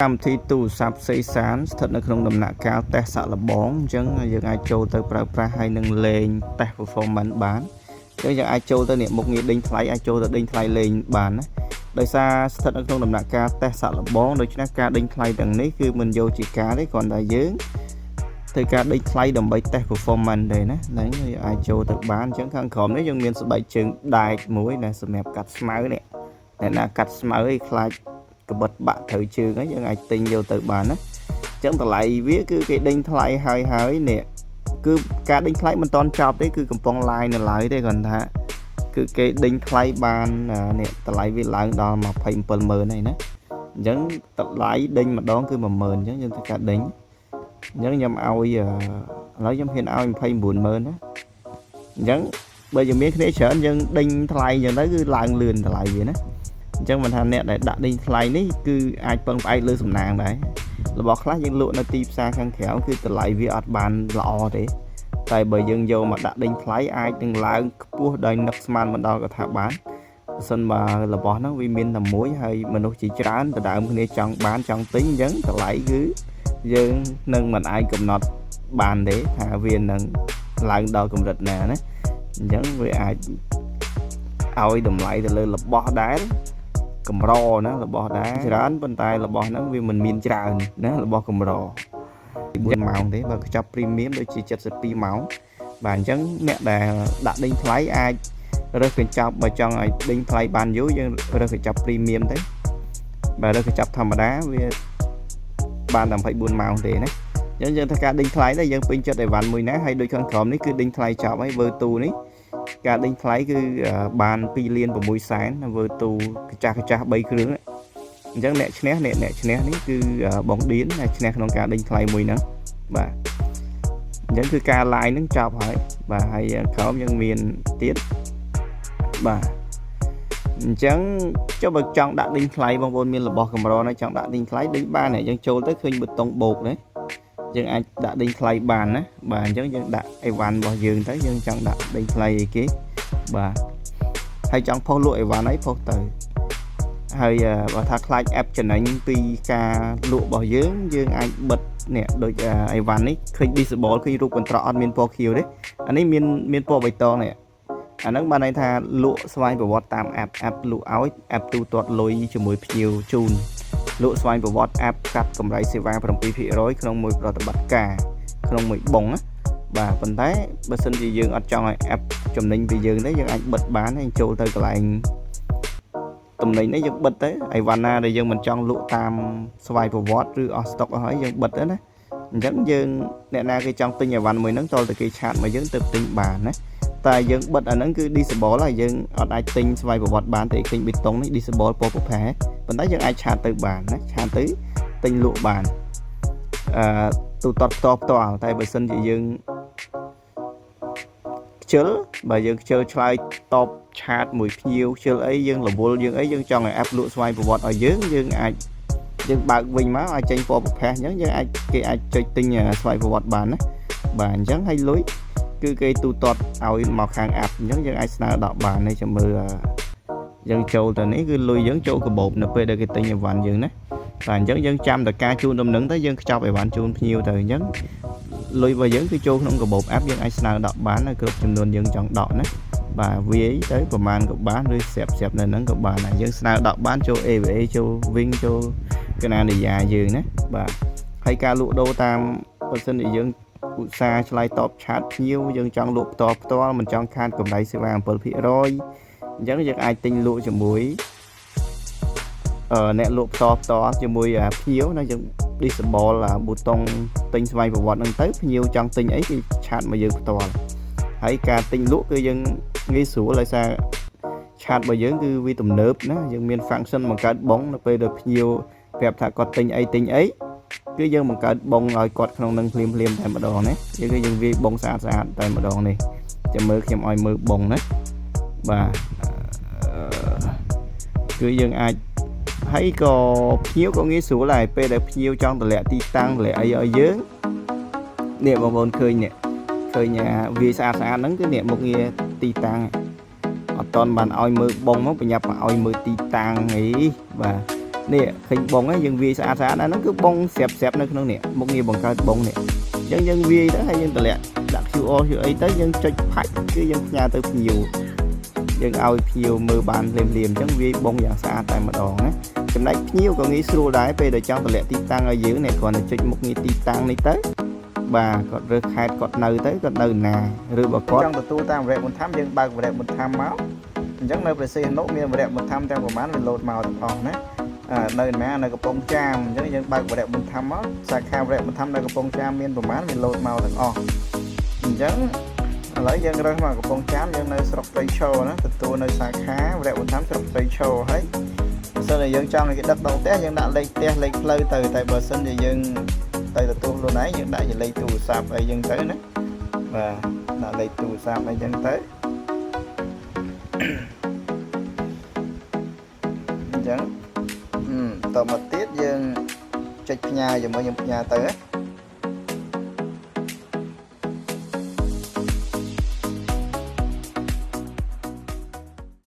កម្មវិធីទូរស័ព្ទសេសានស្ថិតនៅក្នុងដំណាក់កាលតេស្តសាកល្បងអញ្ចឹងយើងអាចចូលទៅប្រើប្រាស់ហើយនឹងលេងតេស្ត performance បានអញ្ចឹងយើងអាចចូលទៅនេះមុខងារដេញថ្លៃអាចចូលទៅដេញថ្លៃលេងបានណាដោយសារស្ថិតនៅក្នុងដំណាក់កាលតេស្តសាកល្បងដូច្នេះការដេញថ្លៃទាំងនេះគឺមិនយកជាការទេគ្រាន់តែយើងធ្វើការដេញថ្លៃដើម្បីតេស្ត performance ទេណាហ្នឹងអាចចូលទៅបានអញ្ចឹងខាងក្រោមនេះយើងមានស្បែកជើងដែកមួយណាសម្រាប់កាត់ស្មៅនេះអ្នកណាកាត់ស្មៅឲ្យខ្លាចកបិតបាក់ត្រូវជើងហ្នឹងយើងអាចទិញយកទៅបានណាអញ្ចឹងតម្លៃវាគឺគេដេញថ្លៃហើយនេះគឺការដេញថ្លៃមិនតាន់ចប់ទេគឺកំពុង live នៅឡើយទេគាត់ថាគឺគេដេញថ្លៃបាននេះតម្លៃវាឡើងដល់ 270,000 ហើយណាអញ្ចឹងតម្លៃដេញម្ដងគឺ 10,000 អញ្ចឹងយើងធ្វើការដេញអញ្ចឹងខ្ញុំឲ្យឥឡូវខ្ញុំហ៊ានឲ្យ 29,000 ណាអញ្ចឹងបើយើងមានគ្នាច្រើនយើងដេញថ្លៃអញ្ចឹងទៅគឺឡើងលឿនតម្លៃវាណាអញ្ចឹងមិនថាអ្នកដែលដាក់ដេញថ្លៃនេះគឺអាចពឹងផ្អែកលើសំណាងដែររបស់ខ្លះយើងលក់នៅទីផ្សារខាងក្រៅគឺតម្លៃវាអត់បានល្អទេតែបើយើងយកមកដាក់ដេញថ្លៃអាចនឹងឡើងខ្ពស់ដោយនឹកស្មានមិនដល់ក៏ថាបានបើសិនបើរបស់ហ្នឹងវាមានតែមួយហើយមនុស្សជាច្រើនដដើមគ្នាចង់បានចង់ទិញអញ្ចឹងតម្លៃគឺយើងនឹងមិនអាចកំណត់បានទេថាវានឹងឡើងដល់កម្រិតណាណាអញ្ចឹងវាអាចឲ្យតម្លៃទៅលើរបស់ដែរកម្រណារបស់ដែរច្រើនប៉ុន្តែរបស់ហ្នឹងវាមិនមានច្រើនណារបស់កម្រ4ម៉ោងទេបើខ្ចប់ premium ដូចជា72ម៉ោងបាទអញ្ចឹងអ្នកដែលដាក់ដេញថ្លៃអាចរើសកញ្ចប់បើចង់ឲ្យដេញថ្លៃបានយូរយើងរើសកញ្ចប់ premium ទៅបើរើសកញ្ចប់ធម្មតាវាបានតែ24ម៉ោងទេណាអញ្ចឹងយើងធ្វើការដេញថ្លៃទៅយើងពេញចិត្តអីវ៉ាន់មួយណាហើយដូចខាងក្រោមនេះគឺដេញថ្លៃចប់ហើយវើទូនេះការដេញថ្លៃគឺបាន2លាន6សែនវើទូម្ចាស់3គ្រឿងអញ្ចឹងអ្នកឈ្នះនេះគឺបងឌៀនដែលឈ្នះក្នុងការដេញថ្លៃមួយហ្នឹងបាទអញ្ចឹងគឺការ live ហ្នឹងចប់ហើយបាទហើយក្រោមយើងមានទៀតបាទអញ្ចឹងចុះបើចង់ដាក់ដេញថ្លៃបងប្អូនមានរបស់កម្រណាចង់ដាក់ដេញថ្លៃដេញបានហើយយើងចូលទៅឃើញប៊ូតុងបូកនេះយើងអាចដាក់ដេញថ្លៃបានណាបាទអញ្ចឹងយើងដាក់អីវ៉ាន់របស់យើងទៅយើងចង់ដាក់ដេញថ្លៃអីគេបាទហើយចង់ផុសលក់អីវ៉ាន់អីផុសទៅហើយបើថាខ្លាច app ចំណេញពីការលក់របស់យើងអាចបិទនេះដូចអីវ៉ាន់នេះឃើញ disable ឃើញរូបកន្ត្រកអត់មានពណ៌ខៀវទេអានេះមានពណ៌បៃតងនេះអាហ្នឹងបានន័យថាលក់ស្វែងប្រវត្តិតាម app លក់ឲ្យ app ទូទាត់លុយជាមួយភ្ញៀវជូនលក់ស្វែងប្រវត្តិ app កាត់កម្រៃសេវា 7% ក្នុងមួយប្រតិបត្តិការក្នុងមួយបងណាបាទប៉ុន្តែបើសិនជាយើងអត់ចង់ឲ្យ app ចំណេញពីយើងទេយើងអាចបិទបានហើយចូលទៅកន្លែងតំណែងនេះយើងបិទទៅអីវ៉ាន់ណាដែលយើងមិនចង់លក់តាមស្វ័យប្រវត្តិឬអស់ stock អស់ហើយយើងបិទទៅណាអញ្ចឹងយើងអ្នកណាគេចង់ទិញអីវ៉ាន់មួយហ្នឹងតើទៅគេឆាតមកយើងទៅទិញបានណាតែយើងបិទអាហ្នឹងគឺ disable ហើយយើងអត់អាចទិញស្វ័យប្រវត្តិបានទេឃើញប៊ីតុងនេះ disable ពណ៌ប្រផេះប៉ុន្តែយើងអាចឆាតទៅបានណាឆាតទៅទិញលក់បានទូទាត់ផ្ទាល់តែបើសិនជាយើងខ្ជិលបើយើងខ្ជិលឆ្លើយតបឆាតមួយភ្ញៀវខ្ជិលអីយើងរវល់យើងអីយើងចង់ឲ្យ app លក់ស្វ័យប្រវត្តិឲ្យយើងអាចយើងបើកវិញមកឲ្យចេញពណ៌ប្រផេះអញ្ចឹងយើងអាចគេអាចចុចទិញស្វ័យប្រវត្តិបានណាបាទអញ្ចឹងឲ្យលុយគឺគេទូទាត់ឲ្យមកខាង app អញ្ចឹងយើងអាចស្នើដកបាននេះចាំមើលយើងចូលទៅនេះគឺលុយយើងចូលកាបូបនៅពេលដែលគេទិញអីវ៉ាន់យើងណាតែអញ្ចឹងយើងចាំតែការជូនដំណឹងទៅយើងខ្ចប់អីវ៉ាន់ជូនភ្ញៀវទៅអញ្ចឹងលុយរបស់យើងគឺចូលក្នុងកាបូប app យើងអាចស្នើដកបាននៅគ្រប់ចំនួនយើងចង់ដកណាបាទវាយទៅប្រហែលក៏បានឬស្រាប់នៅហ្នឹងក៏បានដែរយើងស្នើដកបានចូល AVA ចូល Wing ចូលកណានីយ៉ាយើងណាបាទហើយការលក់ដូរតាមបើសិនជាយើងឧស្សាហ៍ឆ្លើយតបឆាតភ្ញៀវយើងចង់លក់ផ្ទាល់មិនចង់ខាតកម្រៃសេវា 7% អញ្ចឹងយើងអាចទិញលក់ជាមួយអ្នកលក់ផ្ទាល់ជាមួយភ្ញៀវណាយើង disable ប៊ូតុងទិញស្វ័យប្រវត្តិហ្នឹងទៅភ្ញៀវចង់ទិញអីគេឆាតមកយើងផ្ទាល់ហើយការទិញលក់គឺយើងងាយស្រួលដោយសារឆាតរបស់យើងគឺវាទំនើបណាយើងមាន function បង្កើតបងនៅពេលដែលភ្ញៀវប្រាប់ថាគាត់ទិញអីគឺយើងបង្កើតបងឲ្យគាត់ក្នុងនឹងភ្លាមតែម្ដងណាយើងវាយបងស្អាតតែម្ដងនេះចាំមើលខ្ញុំឲ្យមើលបងណាបាទគឺយើងអាចហើយក៏ភ្ញៀវក៏ងាយស្រួលដែរពេលដែលភ្ញៀវចង់តម្លាក់ទីតាំងតម្លាក់អីឲ្យយើងនេះបងប្អូនឃើញនេះឃើញវាស្អាតហ្នឹងគឺនេះមុខងារទីតាំងអត់តន់បានឲ្យមើលបងមកបញ្ញាប់មកឲ្យមើលទីតាំងអីបាទអ nè khinh bông ấy dân vi xa xa nó cứ bông xẹp xẹp nó không nè một nghìn bằng cao bông nè dân vi đó hay dân tờ lẹ đặt siêu ấy tới dân cho phải cứ dân nhà tới nhiều dân ao nhiều mưa bàn liềm chẳng vi bông dạng xa tại mà đòn á trong đấy nhiều có nghĩ xua đái về để trong tờ lẹ titan ở dưới này còn là cho một nghìn titan này tới bà còn rơi khai còn nơi tới còn nơi nà rồi bà có trong tu tam vẹn một tham dân bạc vẹn một tham máu chắc nơi phải xây nốt miền vẹn một tham trong của mán mình lột màu đỏ đấy nơi mẹ nơi cái bông cham chắc dân bạc vẹn một tham máu sạc khai vẹn một tham nơi cái bông cham miền của mán mình lột màu đỏ chắc lấy dân ra mà cái bông cham dân nơi sọc tây châu đó tu nơi sạc khá vẹn một tham sọc tây châu ấy sau này dân trong này cái đất đầu té dân đã lấy lơi từ tại bờ sân thì dân đây là tu luôn ấy những đại gì lấy tù sạp ở dân tới nữa và đã lấy tù sạp ở dân tới chẳng tao mà tiết dân chích nhà giờ mới nhà tới